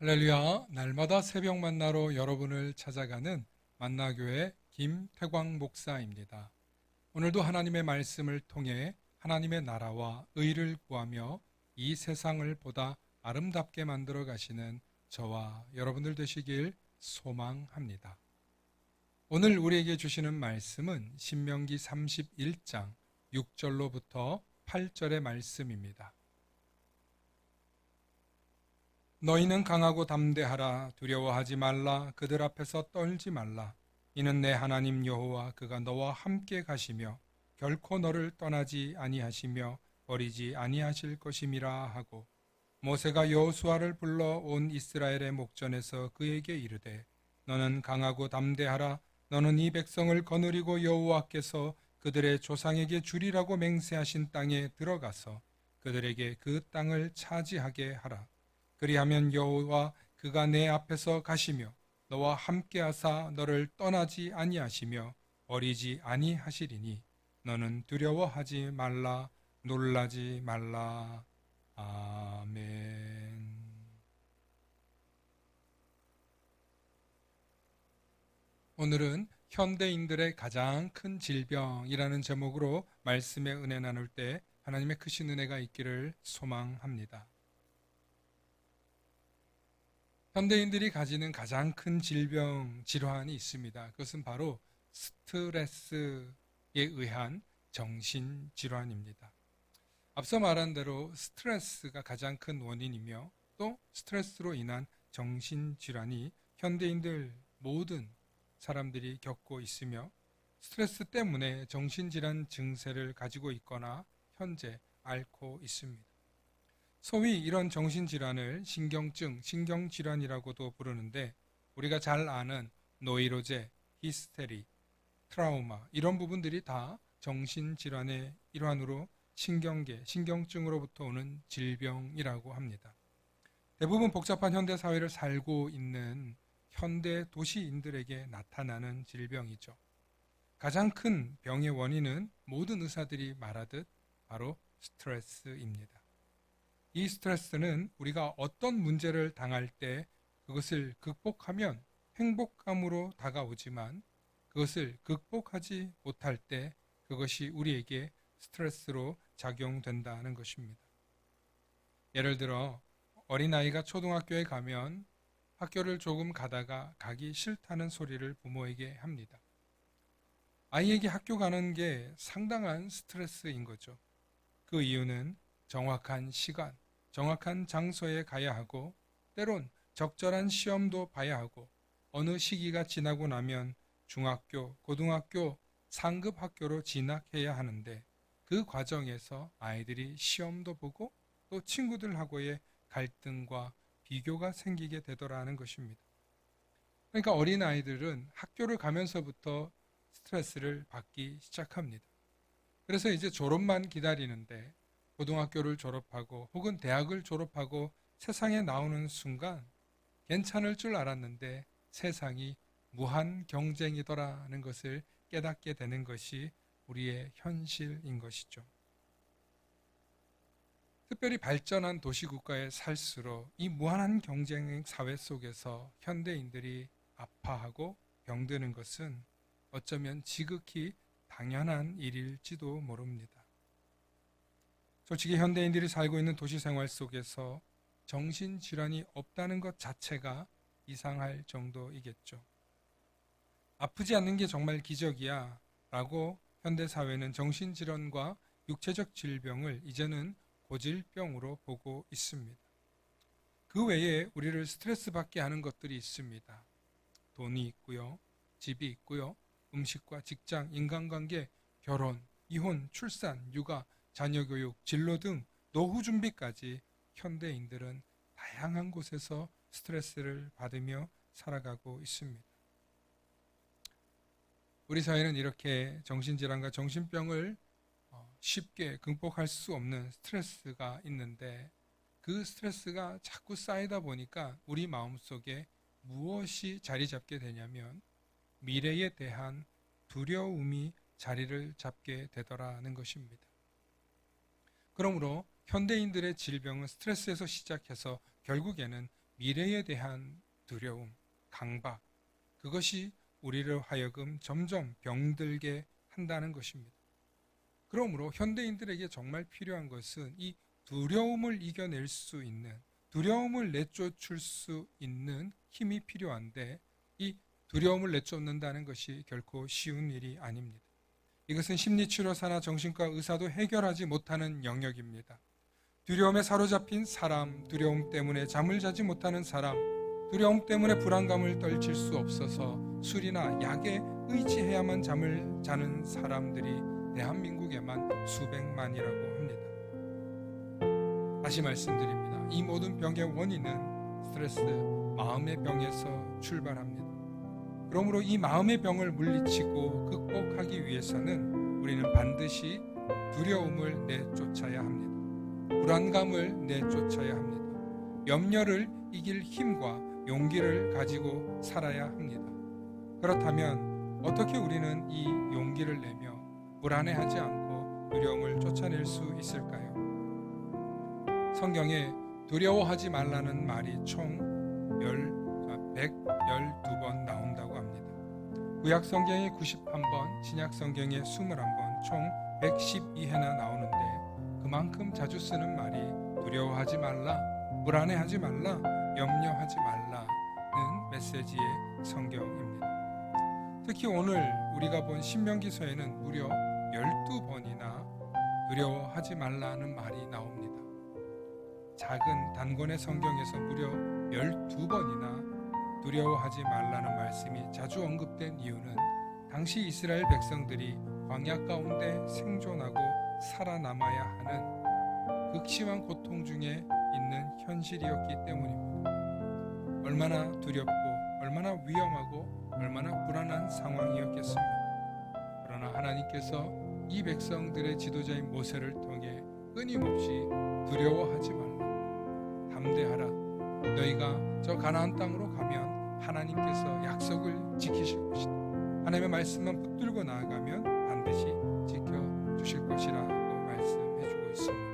할렐루야, 날마다 새벽 만나러 여러분을 찾아가는 만나교회 김태광 목사입니다. 오늘도 하나님의 말씀을 통해 하나님의 나라와 의를 구하며 이 세상을 보다 아름답게 만들어 가시는 저와 여러분들 되시길 소망합니다. 오늘 우리에게 주시는 말씀은 신명기 31장 6절로부터 8절의 말씀입니다. 너희는 강하고 담대하라. 두려워하지 말라. 그들 앞에서 떨지 말라. 이는 내 하나님 여호와 그가 너와 함께 가시며 결코 너를 떠나지 아니하시며 버리지 아니하실 것임이라 하고, 모세가 여호수아를 불러 온 이스라엘의 목전에서 그에게 이르되, 너는 강하고 담대하라. 너는 이 백성을 거느리고 여호와께서 그들의 조상에게 주리라고 맹세하신 땅에 들어가서 그들에게 그 땅을 차지하게 하라. 그리하면 여호와 그가 내 앞에서 가시며 너와 함께하사 너를 떠나지 아니하시며 버리지 아니하시리니 너는 두려워하지 말라. 놀라지 말라. 아멘. 오늘은 현대인들의 가장 큰 질병이라는 제목으로 말씀의 은혜 나눌 때 하나님의 크신 은혜가 있기를 소망합니다. 현대인들이 가지는 가장 큰 질병, 질환이 있습니다. 그것은 바로 스트레스에 의한 정신질환입니다. 앞서 말한 대로 스트레스가 가장 큰 원인이며 또 스트레스로 인한 정신질환이 현대인들 모든 사람들이 겪고 있으며, 스트레스 때문에 정신질환 증세를 가지고 있거나 현재 앓고 있습니다. 소위 이런 정신질환을 신경증, 신경질환이라고도 부르는데, 우리가 잘 아는 노이로제, 히스테리, 트라우마 이런 부분들이 다 정신질환의 일환으로 신경계, 신경증으로부터 오는 질병이라고 합니다. 대부분 복잡한 현대 사회를 살고 있는 현대 도시인들에게 나타나는 질병이죠. 가장 큰 병의 원인은 모든 의사들이 말하듯 바로 스트레스입니다. 이 스트레스는 우리가 어떤 문제를 당할 때 그것을 극복하면 행복감으로 다가오지만, 그것을 극복하지 못할 때 그것이 우리에게 스트레스로 작용된다는 것입니다. 예를 들어 어린아이가 초등학교에 가면 학교를 조금 가다가 가기 싫다는 소리를 부모에게 합니다. 아이에게 학교 가는 게 상당한 스트레스인 거죠. 그 이유는 정확한 시간, 정확한 장소에 가야 하고, 때론 적절한 시험도 봐야 하고, 어느 시기가 지나고 나면 중학교, 고등학교, 상급 학교로 진학해야 하는데, 그 과정에서 아이들이 시험도 보고 또 친구들하고의 갈등과 비교가 생기게 되더라는 것입니다. 그러니까 어린아이들은 학교를 가면서부터 스트레스를 받기 시작합니다. 그래서 이제 졸업만 기다리는데, 고등학교를 졸업하고 혹은 대학을 졸업하고 세상에 나오는 순간 괜찮을 줄 알았는데 세상이 무한 경쟁이더라는 것을 깨닫게 되는 것이 우리의 현실인 것이죠. 특별히 발전한 도시국가에 살수록 이 무한한 경쟁 사회 속에서 현대인들이 아파하고 병드는 것은 어쩌면 지극히 당연한 일일지도 모릅니다. 솔직히 현대인들이 살고 있는 도시 생활 속에서 정신질환이 없다는 것 자체가 이상할 정도이겠죠. 아프지 않는 게 정말 기적이야 라고 현대사회는 정신질환과 육체적 질병을 이제는 고질병으로 보고 있습니다. 그 외에 우리를 스트레스 받게 하는 것들이 있습니다. 돈이 있고요, 집이 있고요, 음식과 직장, 인간관계, 결혼, 이혼, 출산, 육아, 자녀 교육, 진로 등 노후 준비까지 현대인들은 다양한 곳에서 스트레스를 받으며 살아가고 있습니다. 우리 사회는 이렇게 정신질환과 정신병을 쉽게 극복할 수 없는 스트레스가 있는데, 그 스트레스가 자꾸 쌓이다 보니까 우리 마음속에 무엇이 자리 잡게 되냐면 미래에 대한 두려움이 자리를 잡게 되더라는 것입니다. 그러므로 현대인들의 질병은 스트레스에서 시작해서 결국에는 미래에 대한 두려움, 강박, 그것이 우리를 하여금 점점 병들게 한다는 것입니다. 그러므로 현대인들에게 정말 필요한 것은 이 두려움을 이겨낼 수 있는, 두려움을 내쫓을 수 있는 힘이 필요한데, 이 두려움을 내쫓는다는 것이 결코 쉬운 일이 아닙니다. 이것은 심리치료사나 정신과 의사도 해결하지 못하는 영역입니다. 두려움에 사로잡힌 사람, 두려움 때문에 잠을 자지 못하는 사람, 두려움 때문에 불안감을 떨칠 수 없어서 술이나 약에 의지해야만 잠을 자는 사람들이 대한민국에만 수백만이라고 합니다. 다시 말씀드립니다. 이 모든 병의 원인은 스트레스, 마음의 병에서 출발합니다. 그러므로 이 마음의 병을 물리치고 극복하기 위해서는 우리는 반드시 두려움을 내쫓아야 합니다. 불안감을 내쫓아야 합니다. 염려를 이길 힘과 용기를 가지고 살아야 합니다. 그렇다면 어떻게 우리는 이 용기를 내며 불안해하지 않고 두려움을 쫓아낼 수 있을까요? 성경에 두려워하지 말라는 말이 총 112번 나온다고 합니다. 구약 성경에 91번, 신약 성경에 21번, 총 112회나 나오는데 그만큼 자주 쓰는 말이 두려워하지 말라, 불안해하지 말라, 염려하지 말라는 메시지의 성경입니다. 특히 오늘 우리가 본 신명기서에는 무려 12번이나 두려워하지 말라는 말이 나옵니다. 작은 단권의 성경에서 무려 12번이나 두려워하지 말라는 말씀이 자주 언급된 이유는 당시 이스라엘 백성들이 광야 가운데 생존하고 살아남아야 하는 극심한 고통 중에 있는 현실이었기 때문입니다. 얼마나 두렵고 얼마나 위험하고 얼마나 불안한 상황이었겠습니까? 그러나 하나님께서 이 백성들의 지도자인 모세를 통해 끊임없이 두려워하지 말라, 담대하라, 너희가 저 가나안 땅으로 가면 하나님께서 약속을 지키실 것이다, 하나님의 말씀만 붙들고 나아가면 반드시 지켜주실 것이라고 말씀해주고 있습니다.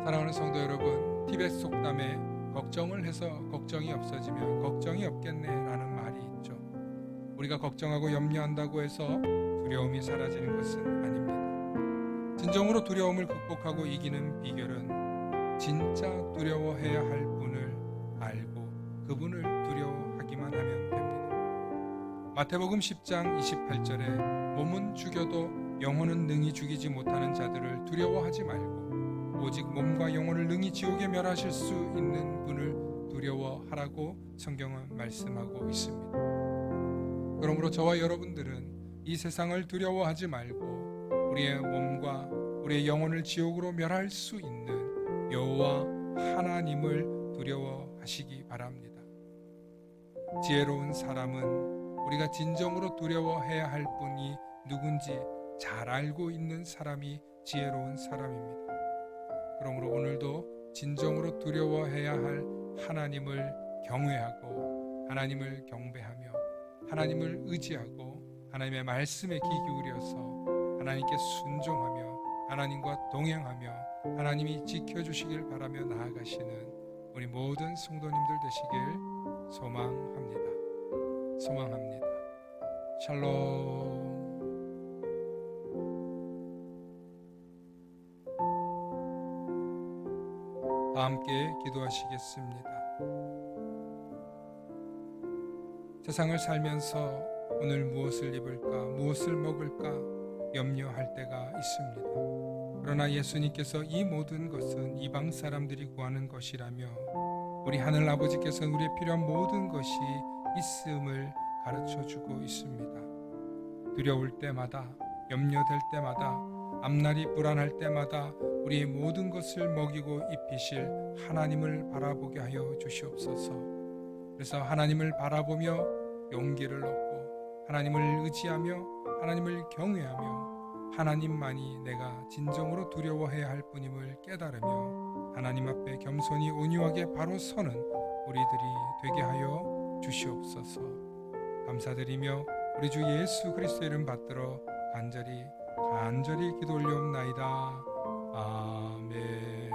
사랑하는 성도 여러분, 티벳 속담에 걱정을 해서 걱정이 없어지면 걱정이 없겠네라는 말이 있죠. 우리가 걱정하고 염려한다고 해서 두려움이 사라지는 것은 아닙니다. 진정으로 두려움을 극복하고 이기는 비결은 진짜 두려워해야 할 분을 알고 그분을 두려워하기만 하면 됩니다. 마태복음 10장 28절에 몸은 죽여도 영혼은 능히 죽이지 못하는 자들을 두려워하지 말고 오직 몸과 영혼을 능히 지옥에 멸하실 수 있는 분을 두려워하라고 성경은 말씀하고 있습니다. 그러므로 저와 여러분들은 이 세상을 두려워하지 말고 우리의 몸과 우리의 영혼을 지옥으로 멸할 수 있는 여호와 하나님을 두려워하시기 바랍니다. 지혜로운 사람은 우리가 진정으로 두려워해야 할 분이 누군지 잘 알고 있는 사람이 지혜로운 사람입니다. 그러므로 오늘도 진정으로 두려워해야 할 하나님을 경외하고 하나님을 경배하며 하나님을 의지하고 하나님의 말씀에 귀 기울여서 하나님께 순종하며 하나님과 동행하며 하나님이 지켜주시길 바라며 나아가시는 우리 모든 성도님들 되시길 소망합니다. 샬롬. 다 함께 기도하시겠습니다. 세상을 살면서 오늘 무엇을 입을까, 무엇을 먹을까 염려할 때가 있습니다. 그러나 예수님께서 이 모든 것은 이방 사람들이 구하는 것이라며 우리 하늘 아버지께서는 우리의 필요한 모든 것이 있음을 가르쳐주고 있습니다. 두려울 때마다, 염려될 때마다, 앞날이 불안할 때마다 우리의 모든 것을 먹이고 입히실 하나님을 바라보게 하여 주시옵소서. 그래서 하나님을 바라보며 용기를 얻고 하나님을 의지하며 하나님을 경외하며 하나님만이 내가 진정으로 두려워해야 할 분임을 깨달으며 하나님 앞에 겸손히 온유하게 바로 서는 우리들이 되게 하여 주시옵소서. 감사드리며 우리 주 예수 그리스도의 이름 받들어 간절히 기도 올리옵나이다. 아멘.